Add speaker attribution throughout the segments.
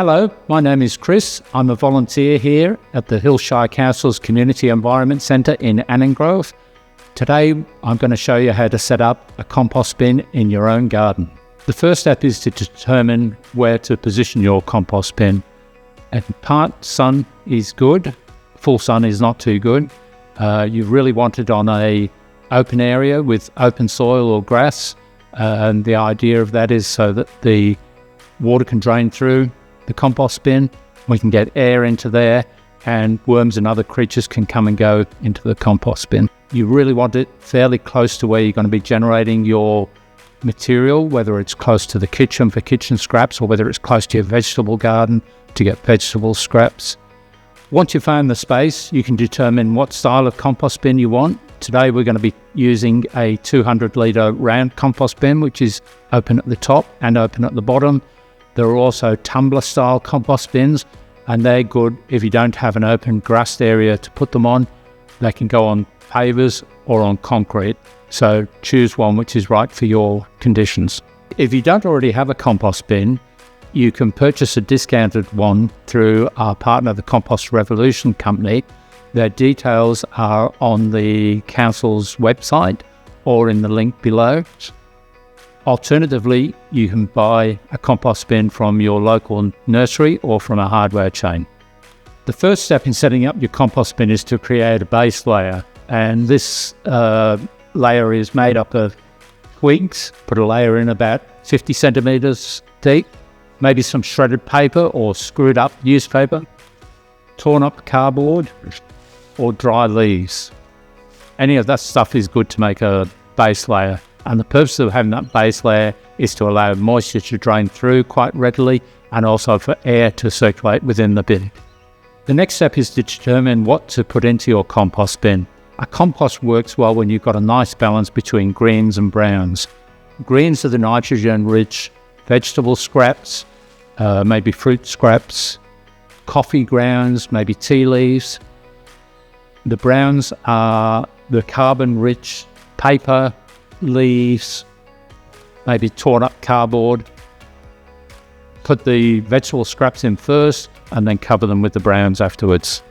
Speaker 1: Hello, my name is Chris. I'm a volunteer here at the Hillshire Council's Community Environment Centre in Annengrove. Today I'm going to show you how to set up a compost bin in your own garden. The first step is to determine where to position your compost bin. And part sun is good, full sun is not too good. You really want it on an open area with open soil or grass. And the idea of that is so that the water can drain through the compost bin, we can get air into there, and worms and other creatures can come and go into the compost bin. You really want it fairly close to where you're going to be generating your material, whether it's close to the kitchen for kitchen scraps or whether it's close to your vegetable garden to get vegetable scraps. Once you've found the space, you can determine what style of compost bin you want. Today we're going to be using a 200 litre round compost bin, which is open at the top and open at the bottom. There are also tumbler style compost bins, and they're good if you don't have an open grassed area to put them on. They can go on pavers or on concrete, so choose one which is right for your conditions. If you don't already have a compost bin, you can purchase a discounted one through our partner, the Compost Revolution company. Their details are on the council's website or in the link below. Alternatively, you can buy a compost bin from your local nursery or from a hardware chain. The first step in setting up your compost bin is to create a base layer, and this layer is made up of twigs. Put a layer in about 50 centimetres deep, maybe some shredded paper or screwed up newspaper, torn up cardboard or dry leaves. Any of that stuff is good to make a base layer. And the purpose of having that base layer is to allow moisture to drain through quite readily and also for air to circulate within the bin. The next step is to determine what to put into your compost bin. A compost works well when you've got a nice balance between greens and browns. Greens are the nitrogen-rich vegetable scraps, maybe fruit scraps, coffee grounds, maybe tea leaves. The browns are the carbon-rich paper, leaves, maybe torn up cardboard. Put the vegetable scraps in first and then cover them with the browns afterwards.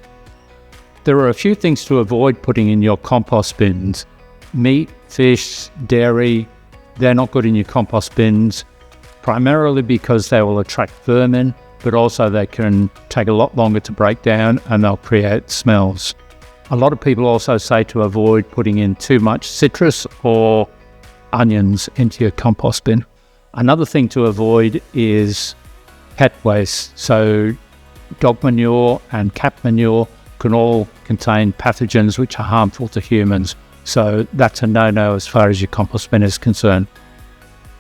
Speaker 1: There are a few things to avoid putting in your compost bins. Meat, fish, dairy, they're not good in your compost bins, primarily because they will attract vermin, but also they can take a lot longer to break down and they'll create smells. A lot of people also say to avoid putting in too much citrus or onions into your compost bin. Another thing to avoid is pet waste. So dog manure and cat manure can all contain pathogens which are harmful to humans. So that's a no-no as far as your compost bin is concerned.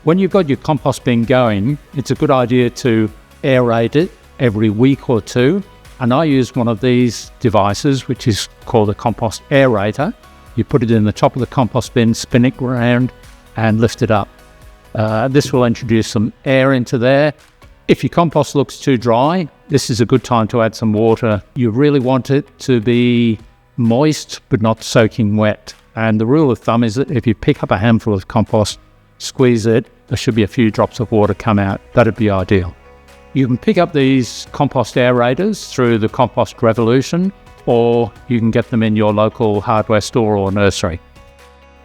Speaker 1: When you've got your compost bin going, it's a good idea to aerate it every week or two. And I use one of these devices, which is called a compost aerator. You put it in the top of the compost bin, spin it around and lift it up. This will introduce some air into there. If your compost looks too dry, this is a good time to add some water. You really want it to be moist but not soaking wet. And the rule of thumb is that if you pick up a handful of compost, squeeze it, there should be a few drops of water come out. That'd be ideal. You can pick up these compost aerators through the Compost Revolution, or you can get them in your local hardware store or nursery.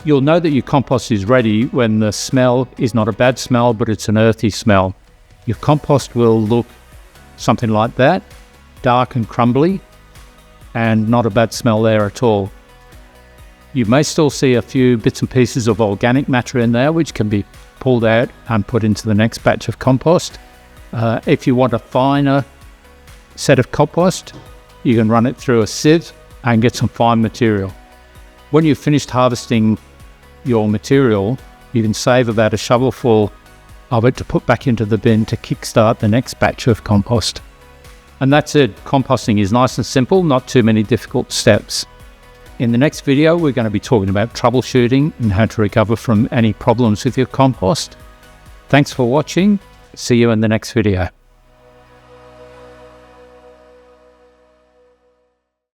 Speaker 1: You'll know that your compost is ready when the smell is not a bad smell, but it's an earthy smell. Your compost will look something like that, dark and crumbly, and not a bad smell there at all. You may still see a few bits and pieces of organic matter in there, which can be pulled out and put into the next batch of compost. If you want a finer set of compost, you can run it through a sieve and get some fine material. When you've finished harvesting your material, you can save about a shovelful of it to put back into the bin to kickstart the next batch of compost. And that's it. Composting is nice and simple, not too many difficult steps. In the next video, we're going to be talking about troubleshooting and how to recover from any problems with your compost. Thanks for watching. See you in the next video.